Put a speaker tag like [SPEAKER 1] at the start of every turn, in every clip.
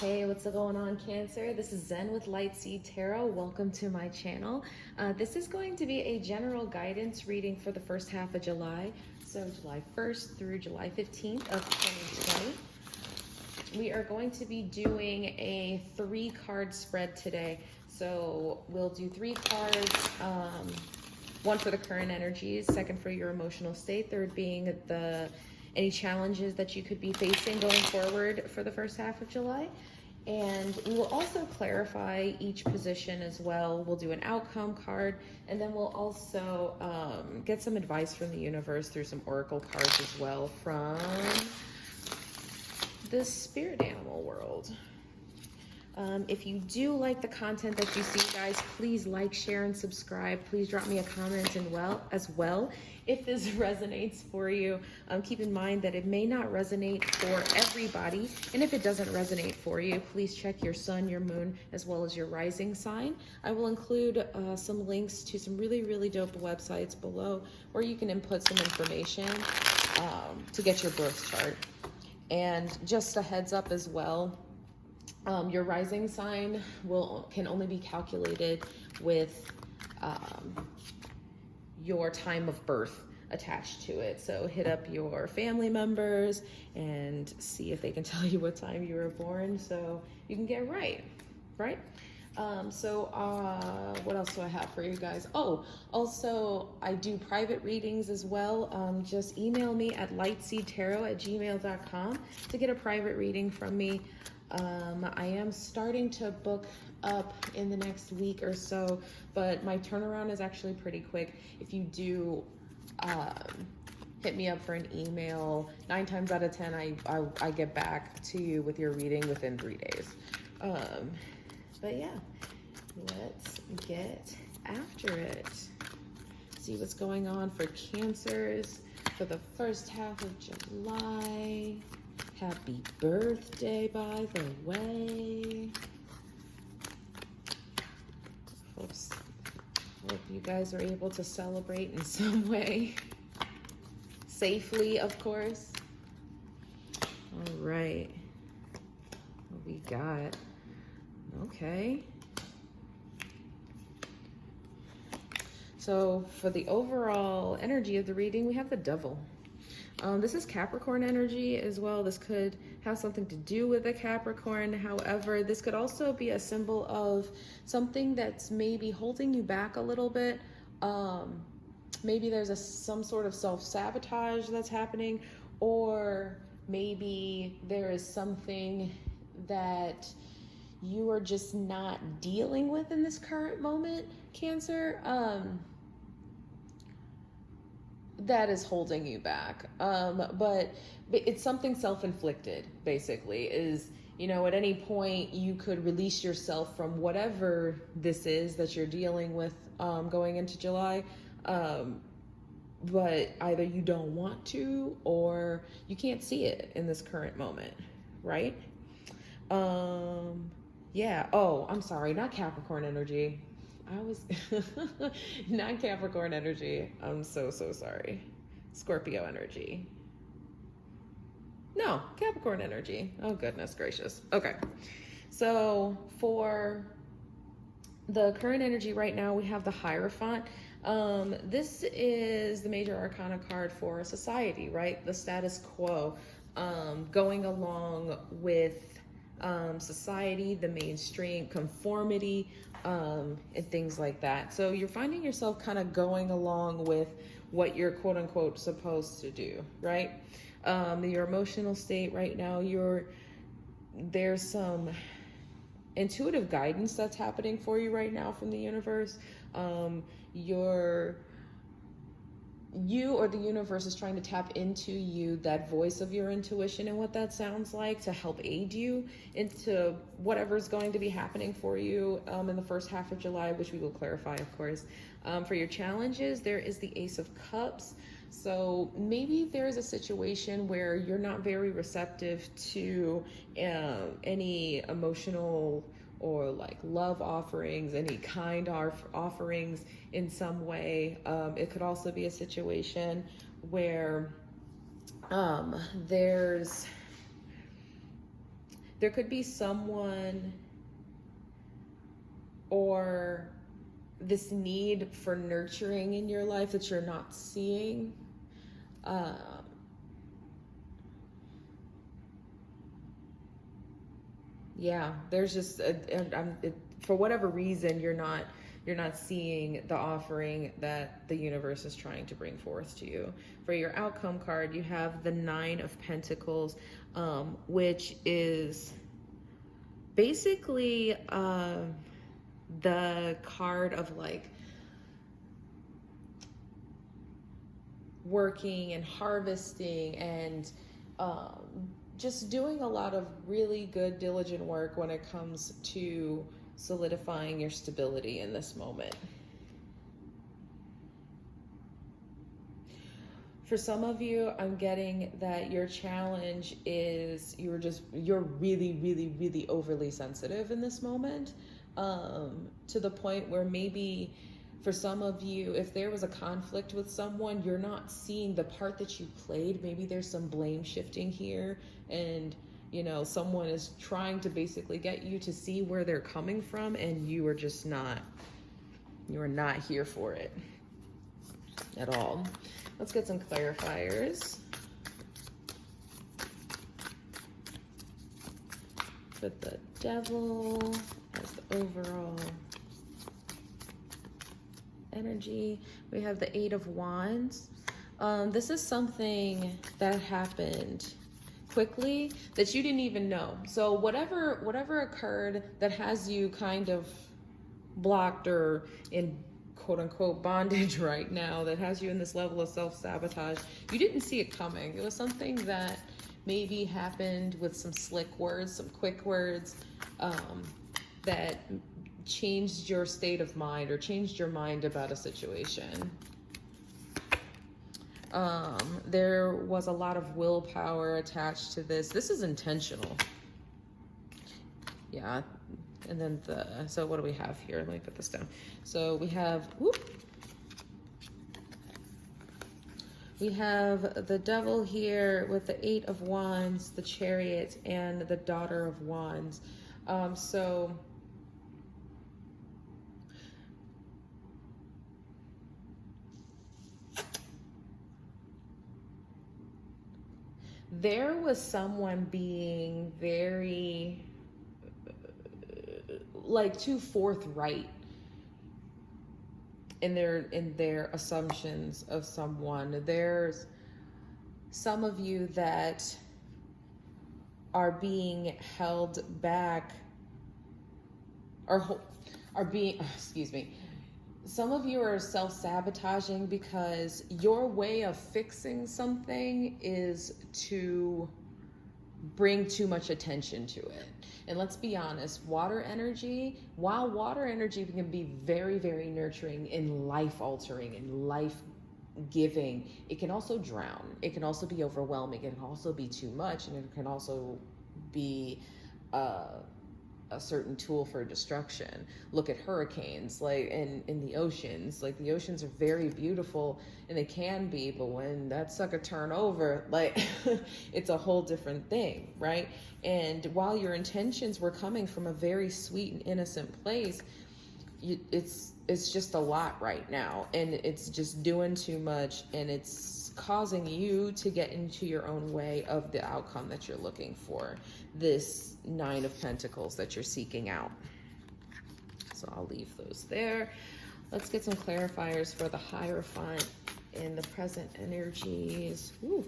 [SPEAKER 1] Hey, what's going on, Cancer? This is Zen with Lightseed Tarot. Welcome to my channel. This is going to be a general guidance reading for the first half of July, so July 1st through July 15th of 2020. We are going to be doing a 3-card spread today. So we'll do 3 cards, one for the current energies, second for your emotional state, third being any challenges that you could be facing going forward for the first half of July. And we will also clarify each position as well. We'll do an outcome card, and then we'll also get some advice from the universe through some oracle cards as well from the spirit animal world. If you do like the content that you see, guys, please like, share, and subscribe. Please drop me a comment as well if this resonates for you. Keep in mind that it may not resonate for everybody, and if it doesn't resonate for you, please check your sun, your moon, as well as your rising sign. I will include some links to some really dope websites below where you can input some information to get your birth chart. And just a heads up as well, your rising sign can only be calculated with your time of birth attached to it. So hit up your family members and see if they can tell you what time you were born so you can get right? What else do I have for you guys? Oh, also I do private readings as well. Just email me at lightseedtarot@gmail.com to get a private reading from me. I am starting to book up in the next week or so, but my turnaround is actually pretty quick. If you do hit me up for an email, 9 times out of 10 I get back to you with your reading within 3 days. But yeah, let's get after it. See what's going on for Cancers for the first half of July. Happy birthday, by the way. Hope you guys are able to celebrate in some way. Safely, of course. All right. What we got? Okay. So for the overall energy of the reading, we have the Devil. This is Capricorn energy as well. This could have something to do with a Capricorn. However, this could also be a symbol of something that's maybe holding you back a little bit. Maybe there's some sort of self-sabotage that's happening, or maybe there is something that you are just not dealing with in this current moment, Cancer. That is holding you back. But it's something self-inflicted, basically, is, at any point you could release yourself from whatever this is that you're dealing with going into July. But either you don't want to, or you can't see it in this current moment, right? Yeah. Oh, I'm sorry, not Capricorn energy. I was not Capricorn energy. I'm so sorry. Scorpio energy. No, Capricorn energy. Oh, goodness gracious. Okay. So for the current energy right now, we have the Hierophant. This is the major arcana card for society, right? The status quo, going along with society, the mainstream, conformity, and things like that. So you're finding yourself kind of going along with what you're quote unquote supposed to do, right? Your emotional state right now, there's some intuitive guidance that's happening for you right now from the universe. You or the universe is trying to tap into you, that voice of your intuition and what that sounds like, to help aid you into whatever's going to be happening for you in the first half of July, which we will clarify, of course. For your challenges, there is the Ace of Cups. So maybe there's a situation where you're not very receptive to any emotional or like love offerings, any kind offerings in some way. It could also be a situation where there's there could be someone or this need for nurturing in your life that you're not seeing. Yeah, there's just for whatever reason you're not seeing the offering that the universe is trying to bring forth to you. For your outcome card, you have the 9 of Pentacles, which is basically the card of like working and harvesting and just doing a lot of really good, diligent work when it comes to solidifying your stability in this moment. For some of you, I'm getting that your challenge is you're really, really, really overly sensitive in this moment, to the point where maybe for some of you, if there was a conflict with someone, you're not seeing the part that you played. Maybe there's some blame shifting here, and you know, someone is trying to basically get you to see where they're coming from, and you are just not, you are not here for it at all. Let's get some clarifiers for the Devil as the overall energy. We have the 8 of Wands. This is something that happened quickly that you didn't even know. So whatever occurred that has you kind of blocked or in quote unquote bondage right now, that has you in this level of self-sabotage, you didn't see it coming. It was something that maybe happened with some slick words, some quick words, that changed your state of mind or changed your mind about a situation. There was a lot of willpower attached to this. This is intentional. Yeah. And then so what do we have here? Let me put this down. So we have, we have the Devil here with the 8 of Wands, the Chariot, and the Daughter of Wands. So there was someone being very like too forthright in their assumptions of someone. There's some of you that are being held back or are being, excuse me, some of you are self-sabotaging because your way of fixing something is to bring too much attention to it. And let's be honest, water energy, while water energy can be very, very nurturing and life-altering and life-giving, it can also drown. It can also be overwhelming. It can also be too much, and it can also be a certain tool for destruction. Look at hurricanes, like in the oceans. Like the oceans are very beautiful, and they can be, but when that sucker turn over, like it's a whole different thing, right? And while your intentions were coming from a very sweet and innocent place, it's just a lot right now, and it's just doing too much, and it's causing you to get into your own way of the outcome that you're looking for, this 9 of Pentacles that you're seeking out. So I'll leave those there. Let's get some clarifiers for the Hierophant and the present energies. Woo.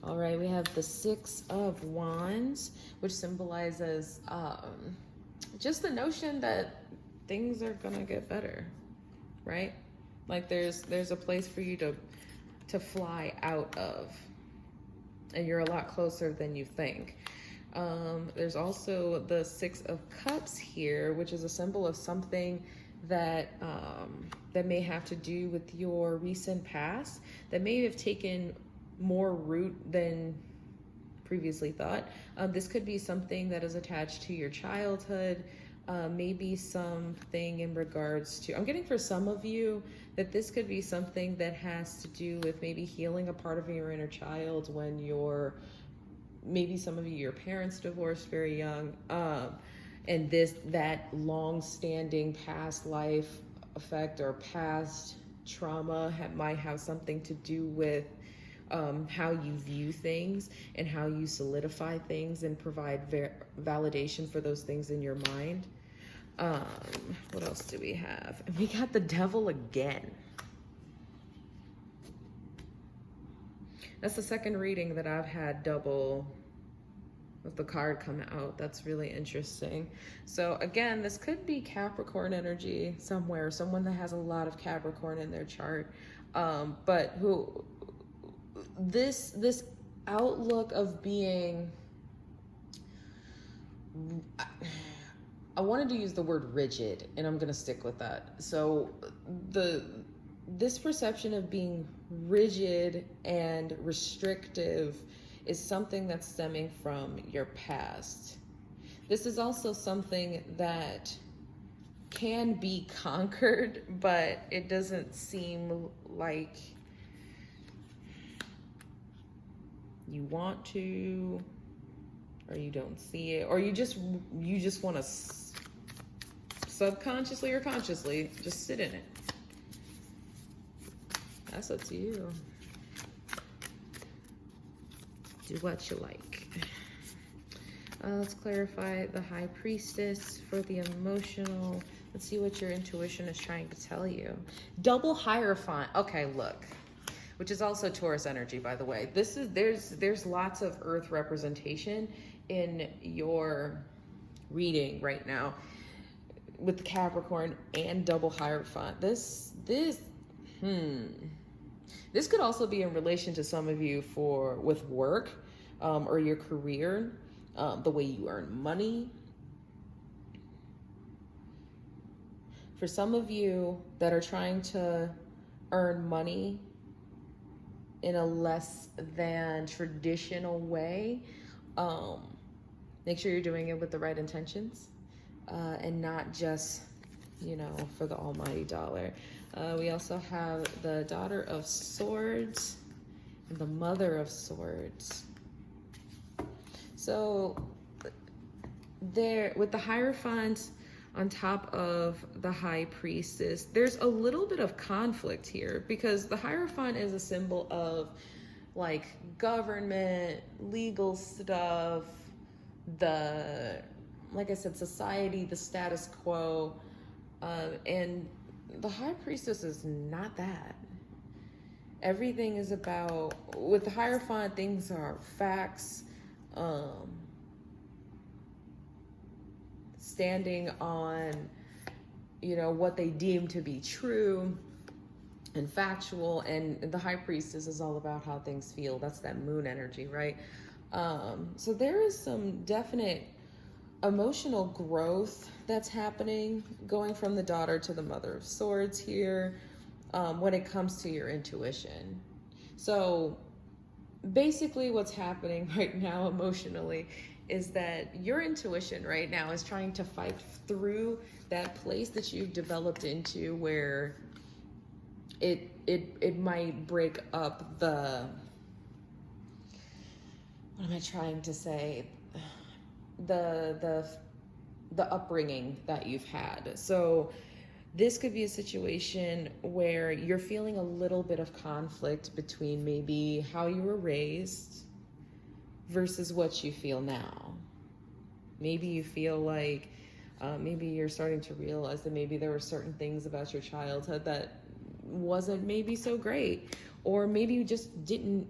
[SPEAKER 1] All right, we have the 6 of Wands, which symbolizes just the notion that things are gonna get better, right? Like there's a place for you to fly out of, and you're a lot closer than you think. There's also the 6 of Cups here, which is a symbol of something that that may have to do with your recent past, that may have taken more root than previously thought. This could be something that is attached to your childhood, Maybe something in regards to, I'm getting for some of you that this could be something that has to do with maybe healing a part of your inner child when you're, maybe some of you, your parents divorced very young. And that long-standing past life effect or past trauma might have something to do with how you view things and how you solidify things and provide validation for those things in your mind. What else do we have? And we got the devil again. That's the second reading that I've had double with the card come out. That's really interesting. So again, this could be Capricorn energy somewhere, someone that has a lot of Capricorn in their chart. But who this outlook of being, I wanted to use the word rigid, and I'm gonna stick with that. So this perception of being rigid and restrictive is something that's stemming from your past. This is also something that can be conquered, but it doesn't seem like you want to, or you don't see it, or you just want to subconsciously or consciously just sit in it. That's up to you. Do what you like. Let's clarify the High Priestess for the emotional. Let's see what your intuition is trying to tell you. Double Hierophant. Okay, look. Which is also Taurus energy, by the way. This is there's lots of Earth representation in your reading right now with the Capricorn and Double Hierophant. This could also be in relation to some of you with work or your career, the way you earn money. For some of you that are trying to earn money in a less than traditional way, make sure you're doing it with the right intentions and not just, for the almighty dollar. We also have the Daughter of Swords and the Mother of Swords. So there, with the Hierophant on top of the High Priestess, there's a little bit of conflict here because the Hierophant is a symbol of like government, legal stuff, like I said, society, the status quo, and the High Priestess is not that. Everything is about, with the Hierophant, things are facts, standing on, what they deem to be true and factual. And the High Priestess is all about how things feel. That's that moon energy, right? So there is some definite emotional growth that's happening going from the Daughter to the Mother of Swords here when it comes to your intuition. So basically what's happening right now emotionally is that your intuition right now is trying to fight through that place that you've developed into where it might break up the, what am I trying to say? The upbringing that you've had. So this could be a situation where you're feeling a little bit of conflict between maybe how you were raised versus what you feel now. Maybe you feel like maybe you're starting to realize that maybe there were certain things about your childhood that wasn't maybe so great, or maybe you just didn't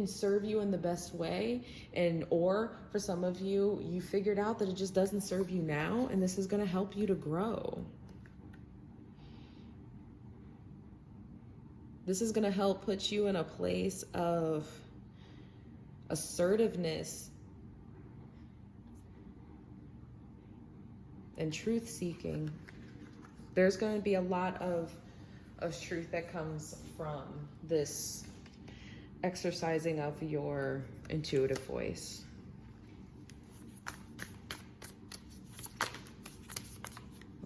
[SPEAKER 1] serve you in the best way, or for some of you, you figured out that it just doesn't serve you now, and this is going to help you to grow. This is going to help put you in a place of assertiveness and truth seeking. There's going to be a lot of truth that comes from this exercising of your intuitive voice.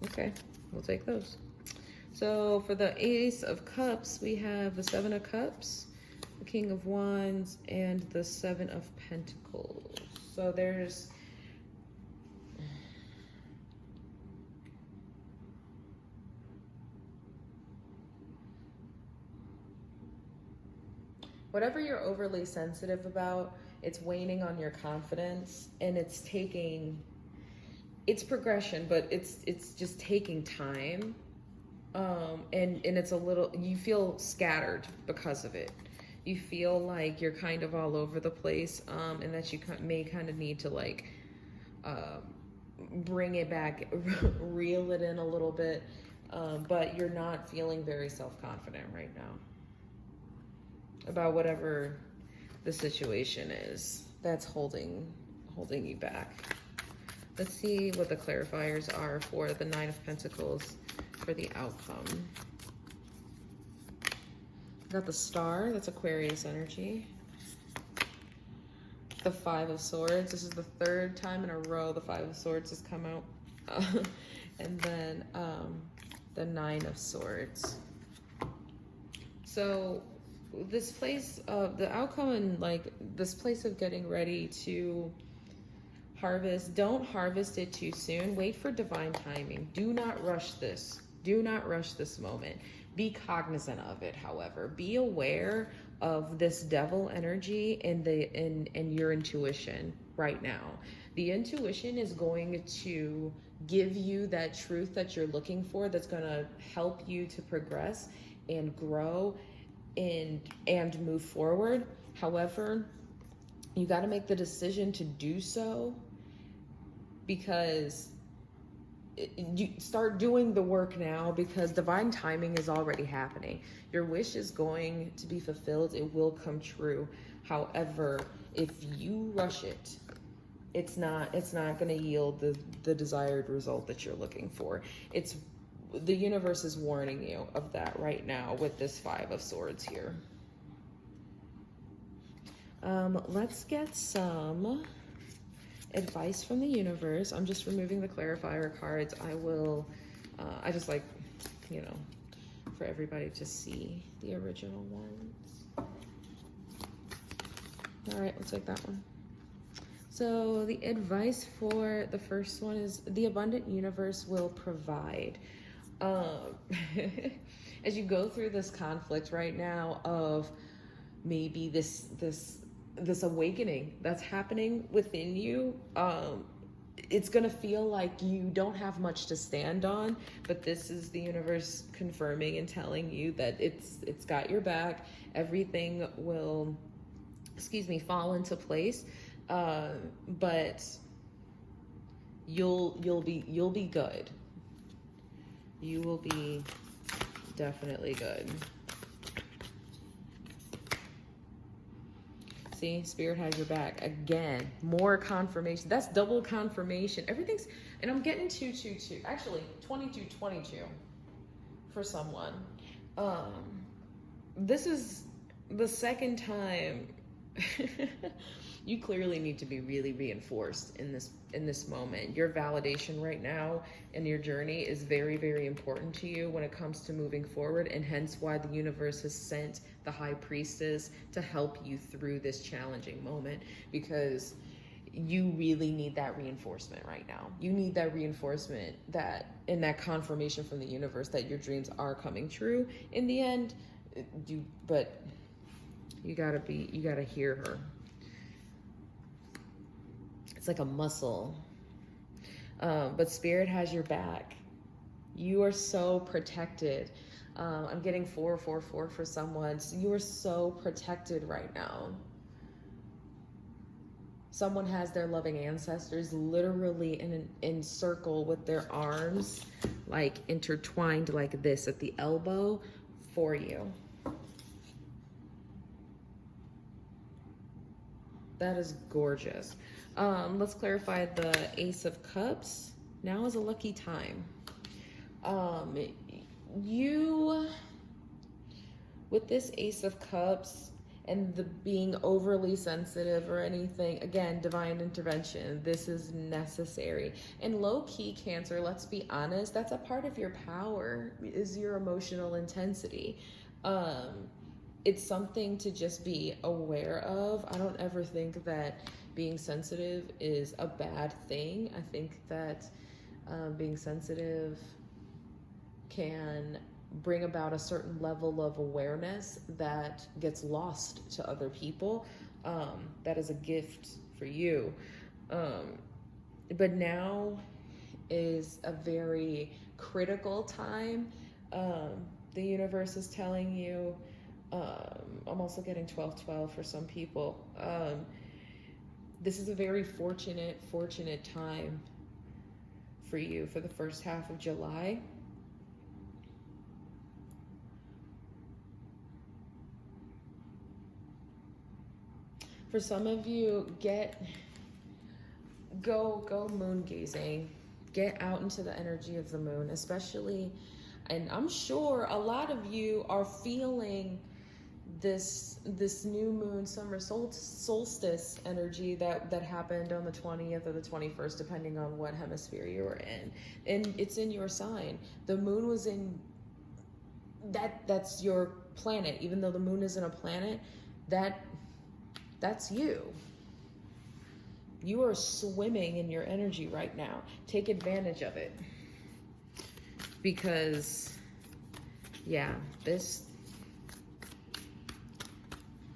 [SPEAKER 1] Okay, we'll take those. So for the Ace of Cups, we have the Seven of Cups, the King of Wands, and the Seven of Pentacles. So there's whatever you're overly sensitive about, it's waning on your confidence, and it's progression, but it's just taking time. And it's a little, you feel scattered because of it. You feel like you're kind of all over the place, and that you may kind of need to like bring it back, reel it in a little bit, but you're not feeling very self-confident right now about whatever the situation is that's holding you back. Let's see what the clarifiers are for the Nine of Pentacles for the outcome. Got the Star, that's Aquarius energy. The Five of Swords, this is the third time in a row the Five of Swords has come out. And then the Nine of Swords. So this place of the outcome, and like this place of getting ready to harvest, don't harvest it too soon. Wait for divine timing. Do not rush this. Do not rush this moment. Be cognizant of it, however. Be aware of this devil energy and your intuition right now. The intuition is going to give you that truth that you're looking for, that's going to help you to progress and grow and move forward. However, you got to make the decision to do so, because you start doing the work now, because divine timing is already happening. Your wish is going to be fulfilled. It will come true. However, if you rush it, it's not going to yield the desired result that you're looking for. The universe is warning you of that right now with this Five of Swords here. Let's get some advice from the universe. I'm just removing the clarifier cards. I just like, for everybody to see the original ones. All right, we'll take that one. So the advice for the first one is the abundant universe will provide. As you go through this conflict right now of maybe this awakening that's happening within you, it's gonna feel like you don't have much to stand on, but this is the universe confirming and telling you that it's got your back. Everything will, fall into place, but you'll be good. You will be definitely good. See, Spirit has your back. Again, more confirmation. That's double confirmation. Everything's, and I'm getting 222. Actually, 2222 for someone. This is the second time. You clearly need to be really reinforced in this moment. Your validation right now in your journey is very, very important to you when it comes to moving forward, and hence why the universe has sent the High Priestess to help you through this challenging moment, because you really need that reinforcement right now. You need that reinforcement, and that confirmation from the universe that your dreams are coming true in the end. But you gotta hear her. It's like a muscle. But Spirit has your back. You are so protected. I'm getting 444 for someone. So you are so protected right now. Someone has their loving ancestors literally in circle with their arms, like intertwined like this at the elbow for you. That is gorgeous. Let's clarify the Ace of Cups. Now is a lucky time. You, with this Ace of Cups, and the being overly sensitive or anything. Again, divine intervention. This is necessary. And low-key Cancer, let's be honest, that's a part of your power, is your emotional intensity. It's something to just be aware of. I don't ever think that being sensitive is a bad thing. I think that being sensitive can bring about a certain level of awareness that gets lost to other people. That is a gift for you. But now is a very critical time. The universe is telling you, I'm also getting 12-12 for some people. This is a very fortunate time for you for the first half of July. For some of you, go moon gazing. Get out into the energy of the moon, especially, and I'm sure a lot of you are feeling this new moon summer solstice energy that happened on the 20th or the 21st, depending on what hemisphere you were in. And it's in your sign. The moon was in that's your planet. Even though the moon isn't a planet, that's you. You are swimming in your energy right now. Take advantage of it. Because, yeah, this,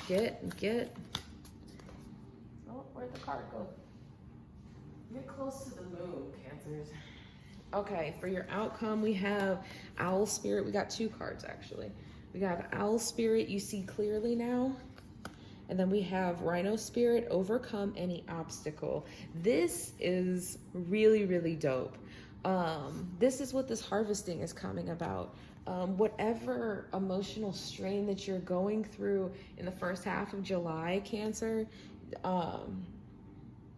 [SPEAKER 1] oh, where'd the card go? Get close to the moon, Cancers. Okay, for your outcome, we have Owl Spirit. We got two cards, actually. We got Owl Spirit, you see clearly now. And then we have Rhino Spirit, overcome any obstacle. This is really, really dope. This is what this harvesting is coming about. Whatever emotional strain that you're going through in the first half of July, Cancer,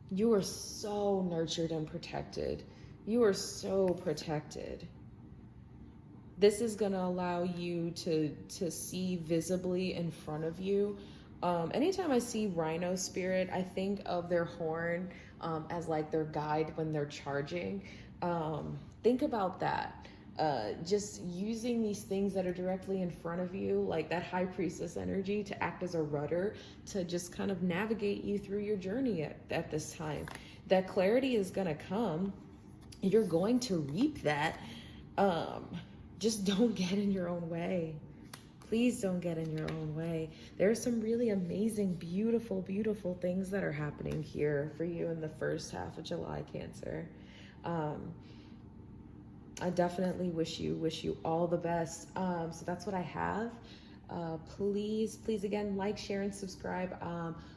[SPEAKER 1] you are so nurtured and protected. You are so protected. This is gonna allow you to see visibly in front of you. Anytime I see Rhino Spirit, I think of their horn as like their guide when they're charging. Think about that. Just using these things that are directly in front of you, like that High Priestess energy, to act as a rudder, to just kind of navigate you through your journey at this time. That clarity is gonna come. You're going to reap that. Just don't get in your own way. Please don't get in your own way. There are some really amazing, beautiful, beautiful things that are happening here for you in the first half of July, Cancer. I definitely wish you all the best. So that's what I have. Please again, like, share, and subscribe.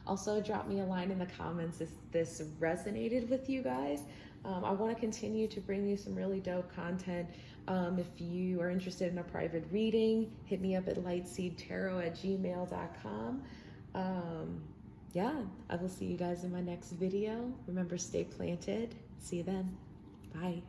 [SPEAKER 1] Also drop me a line in the comments if this resonated with you guys. I want to continue to bring you some really dope content. If you are interested in a private reading, hit me up at lightseedtarot@gmail.com. Yeah, I will see you guys in my next video. Remember, stay planted. See you then. Bye.